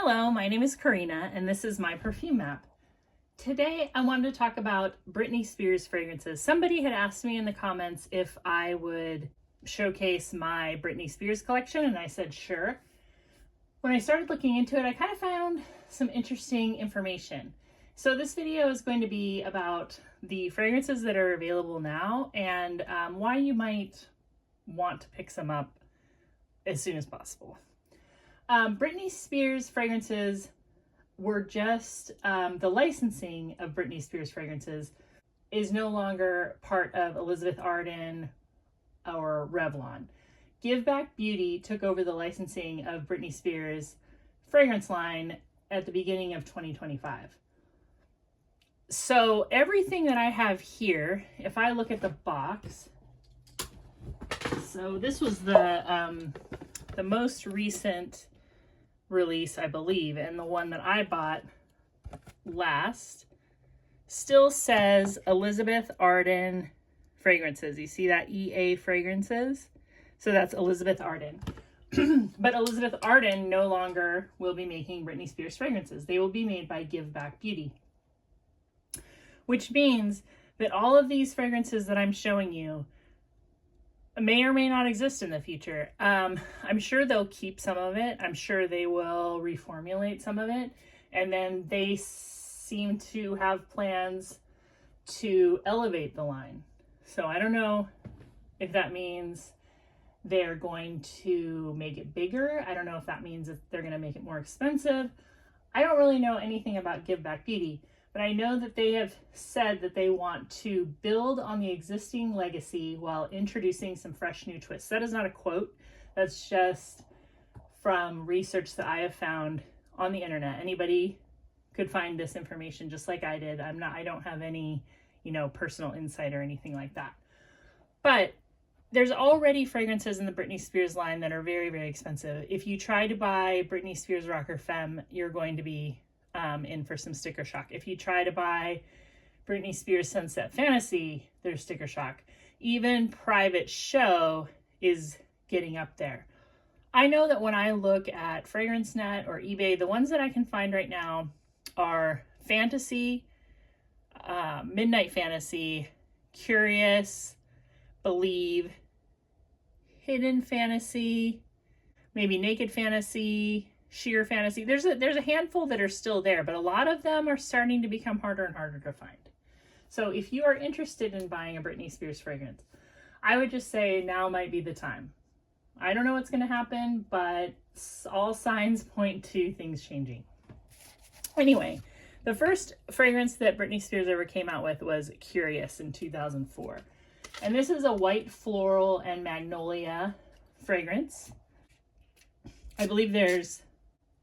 Hello, my name is Karina, and this is my perfume map. Today, I wanted to talk about Britney Spears fragrances. Somebody had asked me in the comments if I would showcase my Britney Spears collection, and I said sure. When I started looking into it, I kind of found some interesting information. So this video is going to be about the fragrances that are available now and why you might want to pick some up as soon as possible. Britney Spears fragrances were just, the licensing of Britney Spears fragrances is no longer part of Elizabeth Arden or Revlon. Give Back Beauty took over the licensing of Britney Spears fragrance line at the beginning of 2025. So everything that I have here, if I look at the box, so this was the most recent release, I believe, and the one that I bought last still says Elizabeth Arden fragrances. You see that EA fragrances? So that's Elizabeth Arden. But Elizabeth Arden no longer will be making Britney Spears fragrances. They will be made by Give Back Beauty, which means that all of these fragrances that I'm showing you may or may not exist in the future. I'm sure they'll keep some of it. I'm sure they will reformulate some of it. And then they seem to have plans to elevate the line. So I don't know if that means they're going to make it bigger. I don't know if that means that they're going to make it more expensive. I don't really know anything about Give Back Beauty, but I know that they have said that they want to build on the existing legacy while introducing some fresh new twists. That is not a quote. That's just from research that I have found on the internet. Anybody could find this information just like I did. I don't have any, personal insight or anything like that. But there's already fragrances in the Britney Spears line that are very, very expensive. If you try to buy Britney Spears Rocker Femme, you're going to be in for some sticker shock. If you try to buy Britney Spears Sunset Fantasy, there's sticker shock. Even Private Show is getting up there. I know that when I look at FragranceNet or eBay, the ones that I can find right now are Fantasy, Midnight Fantasy, Curious, Believe, Hidden Fantasy, maybe Naked Fantasy, Sheer Fantasy. There's a handful that are still there, but a lot of them are starting to become harder and harder to find. So if you are interested in buying a Britney Spears fragrance, I would just say now might be the time. I don't know what's going to happen, but all signs point to things changing. Anyway, the first fragrance that Britney Spears ever came out with was Curious in 2004. And this is a white floral and magnolia fragrance. I believe there's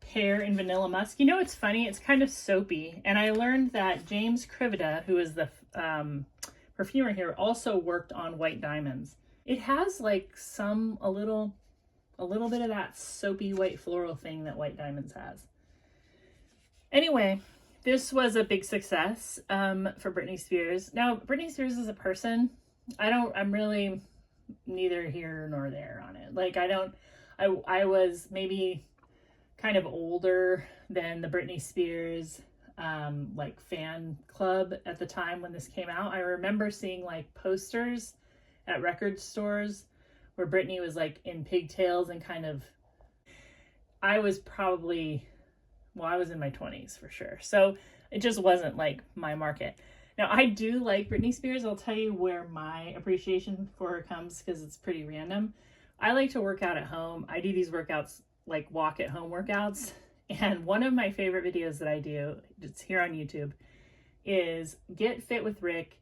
pear and vanilla musk. It's funny, it's kind of soapy. And I learned that James Crivida, who is the perfumer here, also worked on White Diamonds. It has like a little bit of that soapy white floral thing that White Diamonds has. Anyway, this was a big success for Britney Spears. Now, Britney Spears is a person. I'm really neither here nor there on it. Like, I was maybe kind of older than the Britney Spears like fan club at the time when this came out. I remember seeing like posters at record stores where Britney was like in pigtails and I was in my 20s for sure. So it just wasn't like my market. Now, I do like Britney Spears. I'll tell you where my appreciation for her comes because it's pretty random. I like to work out at home. I do these workouts, like walk at home workouts. And one of my favorite videos that I do, it's here on YouTube, is Get Fit with Rick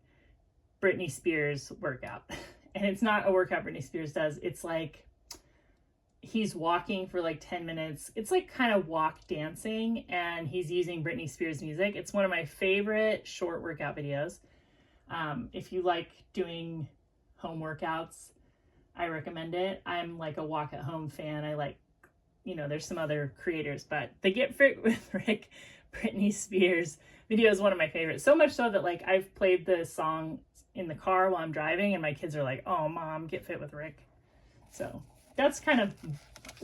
Britney Spears workout. And it's not a workout Britney Spears does. It's like he's walking for like 10 minutes. It's like kind of walk dancing and he's using Britney Spears music. It's one of my favorite short workout videos. If you like doing home workouts, I recommend it. I'm like a walk at home fan. I like, there's some other creators, but the Get Fit with Rick Britney Spears video is one of my favorites. So much so that like I've played the song in the car while I'm driving and my kids are like, "Oh, Mom, Get Fit with Rick." So that's kind of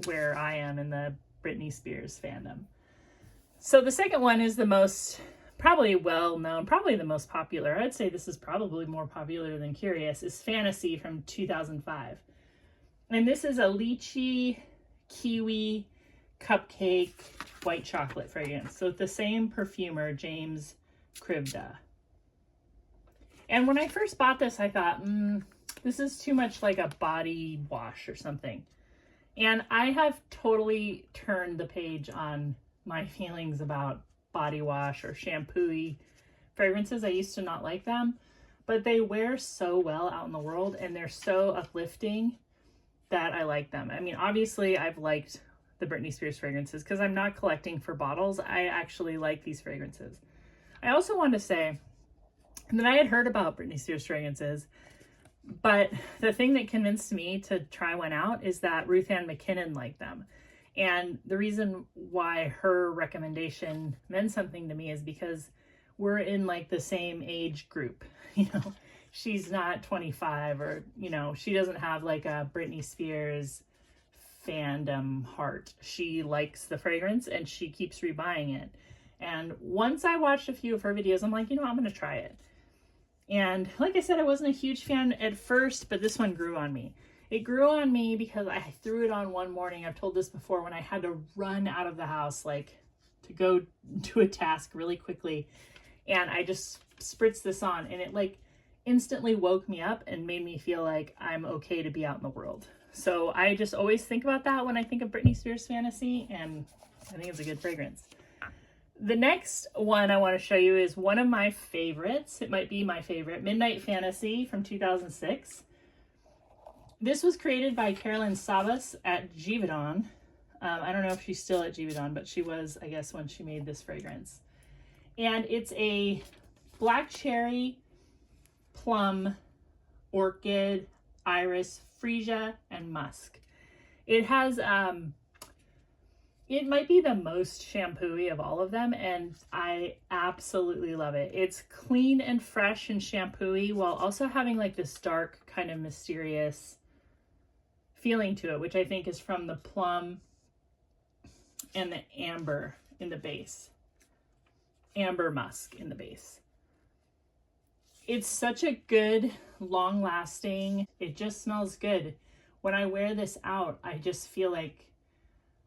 where I am in the Britney Spears fandom. So the second one is the most probably well known, probably the most popular. I'd say this is probably more popular than Curious, is Fantasy from 2005. And this is a lychee, kiwi, cupcake, white chocolate fragrance. So it's the same perfumer, James Krivda. And when I first bought this, I thought, this is too much like a body wash or something. And I have totally turned the page on my feelings about body wash or shampoo-y fragrances. I used to not like them, but they wear so well out in the world and they're so uplifting that I like them. I mean, obviously I've liked the Britney Spears fragrances because I'm not collecting for bottles. I actually like these fragrances. I also want to say that I had heard about Britney Spears fragrances, but the thing that convinced me to try one out is that Ruth Ann McKinnon liked them. And the reason why her recommendation meant something to me is because we're in like the same age group. You know, she's not 25 or, you know, she doesn't have like a Britney Spears fandom heart. She likes the fragrance and she keeps rebuying it. And once I watched a few of her videos, I'm like, you know, I'm going to try it. And like I said, I wasn't a huge fan at first, but this one grew on me. It grew on me because I threw it on one morning. I've told this before, when I had to run out of the house, like to go do a task really quickly. And I just spritzed this on and it like instantly woke me up and made me feel like I'm okay to be out in the world. So I just always think about that when I think of Britney Spears Fantasy, and I think it's a good fragrance. The next one I want to show you is one of my favorites. It might be my favorite, Midnight Fantasy from 2006. This was created by Carolyn Sabas at Givaudan. I don't know if she's still at Givaudan, but she was, I guess, when she made this fragrance. And it's a black cherry, plum, orchid, iris, freesia, and musk. It has, it might be the most shampoo-y of all of them, and I absolutely love it. It's clean and fresh and shampoo-y while also having like this dark kind of mysterious feeling to it, which I think is from the plum and the amber in the base. Amber musk in the base. It's such a good, long-lasting, it just smells good. When I wear this out, I just feel like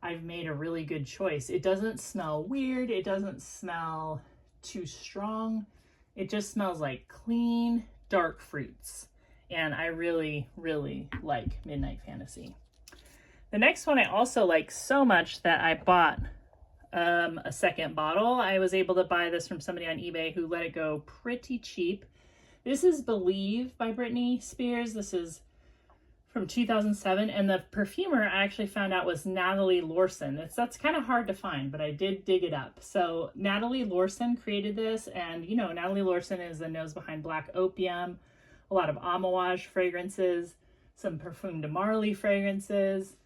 I've made a really good choice. It doesn't smell weird. It doesn't smell too strong. It just smells like clean, dark fruits. And I really, really like Midnight Fantasy. The next one I also like so much that I bought a second bottle. I was able to buy this from somebody on eBay who let it go pretty cheap. This is Believe by Britney Spears. This is from 2007, and the perfumer I actually found out was Natalie Lorson. That's kind of hard to find, but I did dig it up. So Natalie Lorson created this, and you know, Natalie Lorson is the nose behind Black Opium, a lot of Amouage fragrances, some Parfum de Marly fragrances.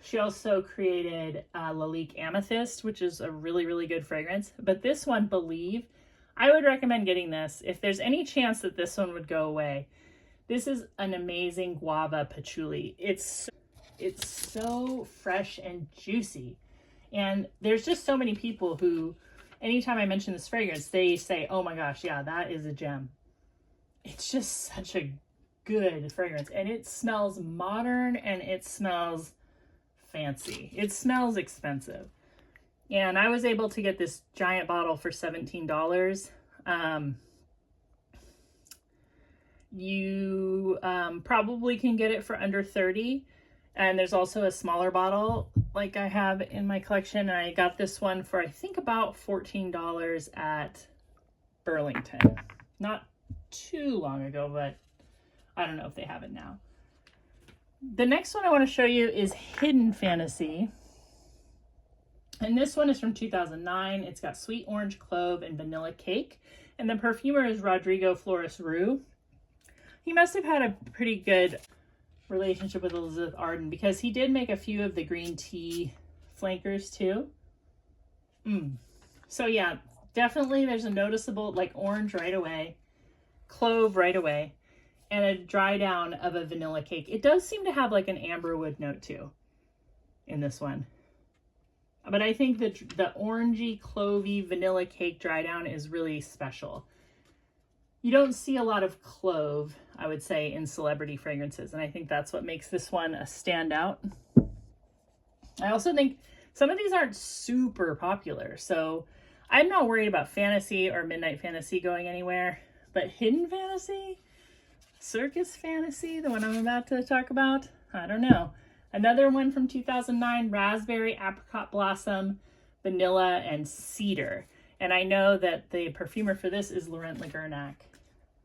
She also created Lalique Amethyst, which is a really, really good fragrance. But this one, Believe, I would recommend getting this. If there's any chance that this one would go away, this is an amazing guava patchouli. It's so fresh and juicy. And there's just so many people who, anytime I mention this fragrance, they say, oh my gosh, yeah, that is a gem. It's just such a good fragrance. And it smells modern and it smells fancy. It smells expensive. And I was able to get this giant bottle for $17. You probably can get it for under $30. And there's also a smaller bottle like I have in my collection. And I got this one for, I think, about $14 at Burlington. Not too long ago, but I don't know if they have it now. The next one I want to show you is Hidden Fantasy. And this one is from 2009. It's got sweet orange clove and vanilla cake. And the perfumer is Rodrigo Flores Rue. He must have had a pretty good relationship with Elizabeth Arden because he did make a few of the green tea flankers too. So yeah, definitely there's a noticeable like orange right away, clove right away, and a dry down of a vanilla cake. It does seem to have like an amberwood note too in this one. But I think the orangey, clovey, vanilla cake dry down is really special. You don't see a lot of clove, I would say, in celebrity fragrances. And I think that's what makes this one a standout. I also think some of these aren't super popular. So I'm not worried about Fantasy or Midnight Fantasy going anywhere. But Hidden Fantasy, Circus Fantasy, the one I'm about to talk about, I don't know. Another one from 2009, Raspberry, Apricot Blossom, Vanilla, and Cedar. And I know that the perfumer for this is Laurent Lagernac.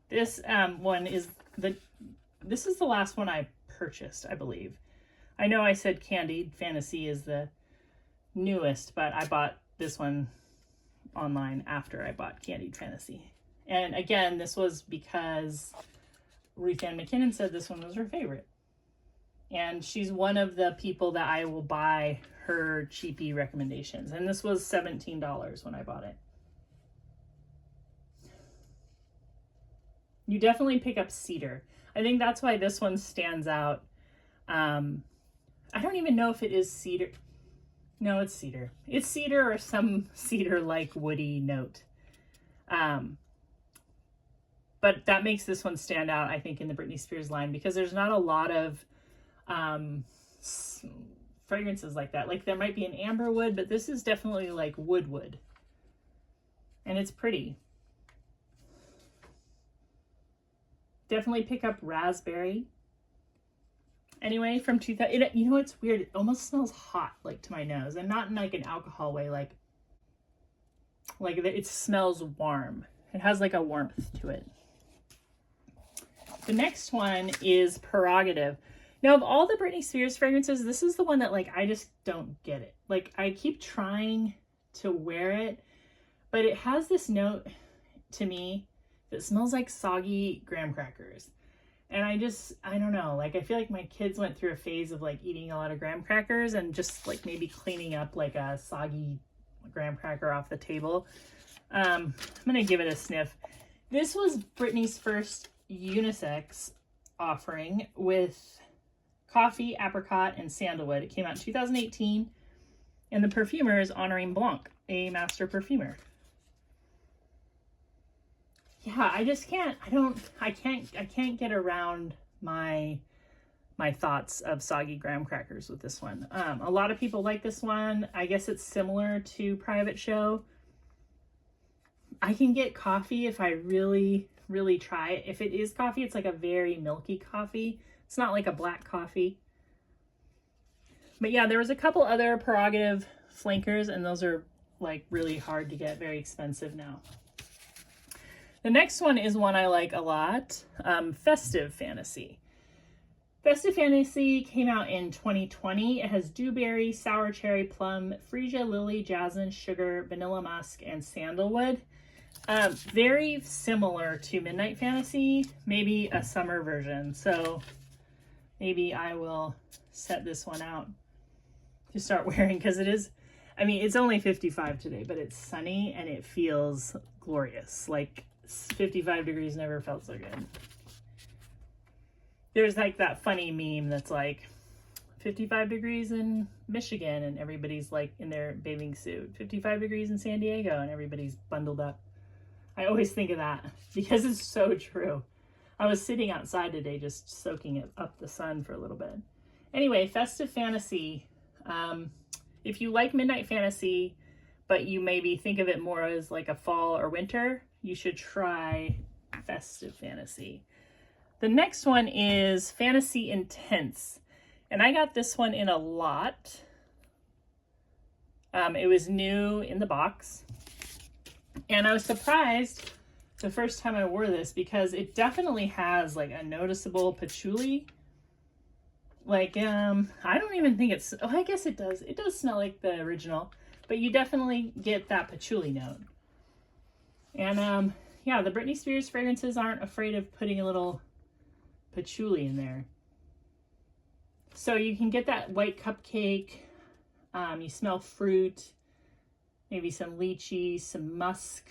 This this is the last one I purchased, I believe. I know I said Candied Fantasy is the newest, but I bought this one online after I bought Candied Fantasy. And again, this was because Ruth Ann McKinnon said this one was her favorite. And she's one of the people that I will buy her cheapy recommendations. And this was $17 when I bought it. You definitely pick up Cedar. I think that's why this one stands out. I don't even know if it is Cedar. No, it's Cedar. It's Cedar or some cedar-like woody note. But that makes this one stand out, I think, in the Britney Spears line, because there's not a lot of fragrances like that. Like, there might be an amberwood, but this is definitely like wood. And it's pretty. Definitely pick up Raspberry. Anyway, from 2000, you know what's weird? It almost smells hot, like, to my nose, and not in like an alcohol way, like it smells warm. It has like a warmth to it. The next one is Prerogative. Now, of all the Britney Spears fragrances, this is the one that, like, I just don't get it. Like, I keep trying to wear it, but it has this note to me that smells like soggy graham crackers. And I don't know, like, I feel like my kids went through a phase of, like, eating a lot of graham crackers and just, like, maybe cleaning up, like, a soggy graham cracker off the table. I'm gonna give it a sniff. This was Britney's first unisex offering with coffee, apricot, and sandalwood. It came out in 2018, and the perfumer is Honorine Blanc, a master perfumer. Yeah, I just can't, I can't get around my thoughts of soggy graham crackers with this one. A lot of people like this one. I guess it's similar to Private Show. I can get coffee if I really try it. If it is coffee, it's like a very milky coffee. It's not like a black coffee. But yeah, there was a couple other Prerogative flankers, and those are like really hard to get, very expensive now. The next one is one I like a lot, Festive Fantasy. Festive Fantasy came out in 2020. It has dewberry, sour cherry, plum, freesia, lily, jasmine, sugar, vanilla musk, and sandalwood. Very similar to Midnight Fantasy, maybe a summer version. So maybe I will set this one out to start wearing, because it is, I mean, it's only 55 today, but it's sunny and it feels glorious. Like, 55 degrees never felt so good. There's like that funny meme that's like 55 degrees in Michigan and everybody's like in their bathing suit. 55 degrees in San Diego and everybody's bundled up. I always think of that because it's so true. I was sitting outside today just soaking it up the sun for a little bit. Anyway, Festive Fantasy. If you like Midnight Fantasy, but you maybe think of it more as like a fall or winter, you should try Festive Fantasy. The next one is Fantasy Intense. And I got this one in a lot. It was new in the box. And I was surprised the first time I wore this because it definitely has like a noticeable patchouli. Like, I don't even think it's, oh, I guess it does. It does smell like the original, but you definitely get that patchouli note. And, yeah, the Britney Spears fragrances aren't afraid of putting a little patchouli in there. So you can get that white cupcake. You smell fruit, maybe some lychee, some musk,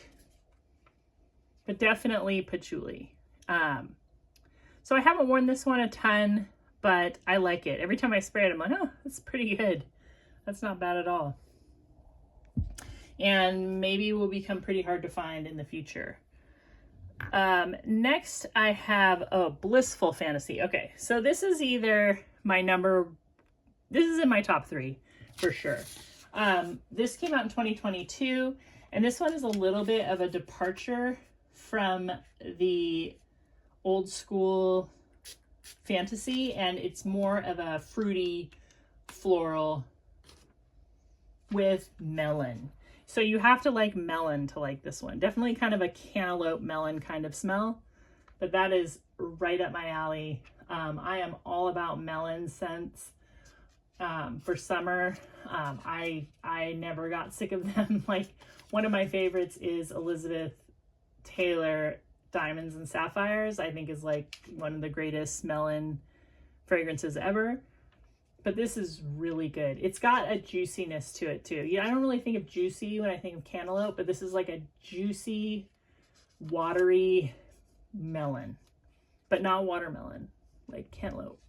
but definitely patchouli. So I haven't worn this one a ton, but I like it. Every time I spray it, I'm like, oh, that's pretty good. That's not bad at all. and maybe will become pretty hard to find in the future. Next I have, Blissful Fantasy. Okay, so this is either this is in my top 3 for sure. This came out in 2022, and this one is a little bit of a departure from the old school fantasy, and it's more of a fruity floral with melon. So you have to like melon to like this one. Definitely kind of a cantaloupe melon kind of smell, but that is right up my alley. I am all about melon scents for summer. I never got sick of them. Like, one of my favorites is Elizabeth Taylor Diamonds and Sapphires. I think is like one of the greatest melon fragrances ever. But this is really good. It's got a juiciness to it too. Yeah, I don't really think of juicy when I think of cantaloupe, but this is like a juicy, watery melon, but not watermelon, like cantaloupe.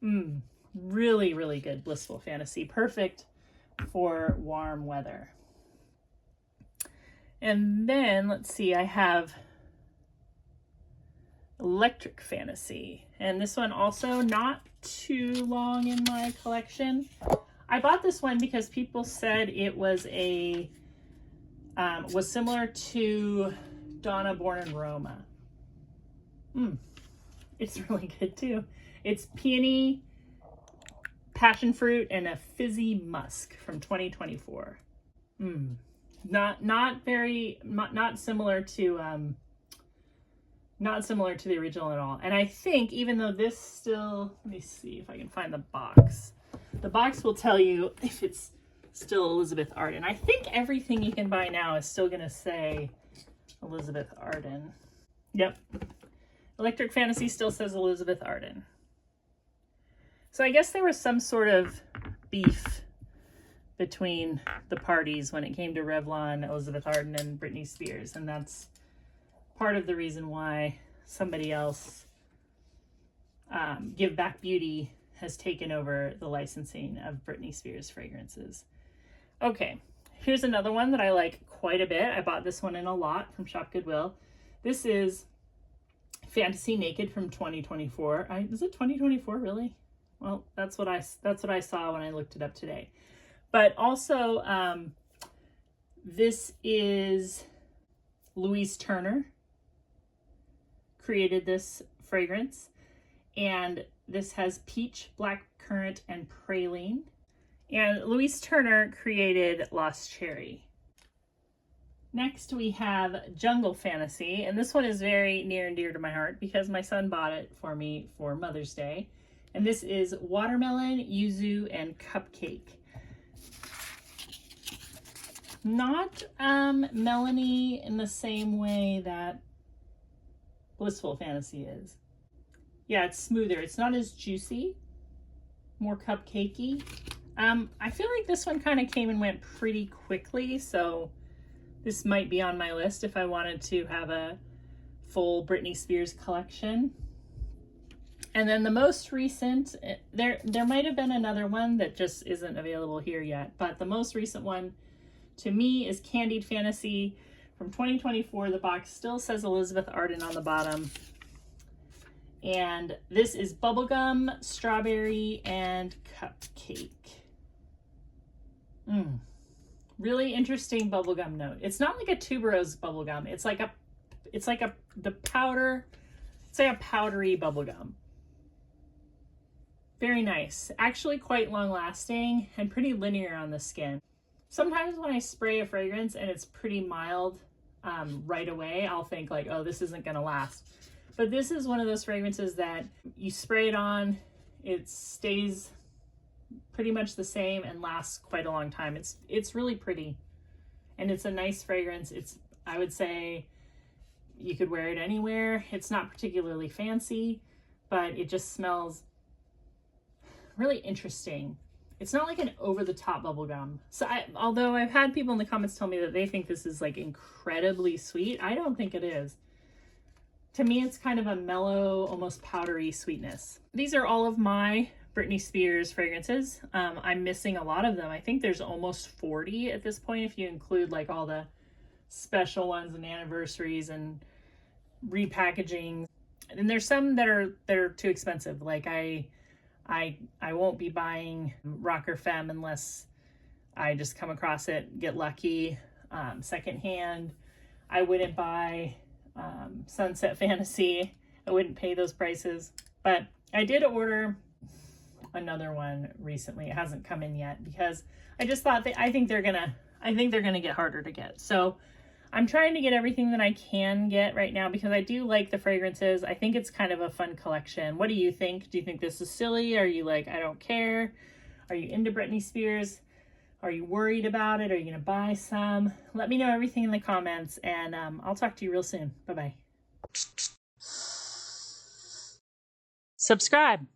Really, really good Blissful Fantasy. Perfect for warm weather. And then let's see, I have Electric Fantasy, and this one also not too long in my collection. I bought this one because people said it was was similar to Donna Born in Roma. It's really good too. It's peony, passion fruit, and a fizzy musk from 2024. Not similar to not similar to the original at all. And I think even though this still, let me see if I can find the box. The box will tell you if it's still Elizabeth Arden. I think everything you can buy now is still going to say Elizabeth Arden. Yep. Electric Fantasy still says Elizabeth Arden. So I guess there was some sort of beef between the parties when it came to Revlon, Elizabeth Arden, and Britney Spears. And that's part of the reason why somebody else, Give Back Beauty, has taken over the licensing of Britney Spears fragrances. Okay, here's another one that I like quite a bit. I bought this one in a lot from Shop Goodwill. This is Fantasy Naked from 2024. Is it 2024 really? Well, that's what I saw when I looked it up today. But also, this is Louise Turner created this fragrance, and this has peach, blackcurrant, and praline. And Louise Turner created Lost Cherry. Next we have Jungle Fantasy, and this one is very near and dear to my heart because my son bought it for me for Mother's Day. And this is watermelon, yuzu, and cupcake. Not melony in the same way that Blissful Fantasy is. Yeah, it's smoother. It's not as juicy, more cupcakey. I feel like this one kind of came and went pretty quickly, so this might be on my list if I wanted to have a full Britney Spears collection. And then the most recent, there might have been another one that just isn't available here yet, but the most recent one to me is Candied Fantasy from 2024. The box still says Elizabeth Arden on the bottom. And this is bubblegum, strawberry, and cupcake. Really interesting bubblegum note. It's not like a tuberose bubblegum. It's like a powdery bubblegum. Very nice. Actually quite long lasting and pretty linear on the skin. Sometimes when I spray a fragrance and it's pretty mild right away, I'll think like, oh, this isn't gonna last. But this is one of those fragrances that you spray it on, it stays pretty much the same and lasts quite a long time. It's really pretty. And it's a nice fragrance. I would say you could wear it anywhere. It's not particularly fancy, but it just smells really interesting. It's not like an over-the-top bubblegum. So although I've had people in the comments tell me that they think this is like incredibly sweet, I don't think it is. To me, it's kind of a mellow, almost powdery sweetness. These are all of my Britney Spears fragrances. I'm missing a lot of them. I think there's almost 40 at this point if you include like all the special ones and anniversaries and repackaging. And there's some that are too expensive. Like I won't be buying Rocker Femme unless I just come across it, get lucky, secondhand. I wouldn't buy Sunset Fantasy. I wouldn't pay those prices. But I did order another one recently. It hasn't come in yet because I just thought that I think they're gonna get harder to get. So I'm trying to get everything that I can get right now because I do like the fragrances. I think it's kind of a fun collection. What do you think? Do you think this is silly? Are you like, I don't care? Are you into Britney Spears? Are you worried about it? Are you gonna buy some? Let me know everything in the comments, and I'll talk to you real soon. Bye-bye. Subscribe.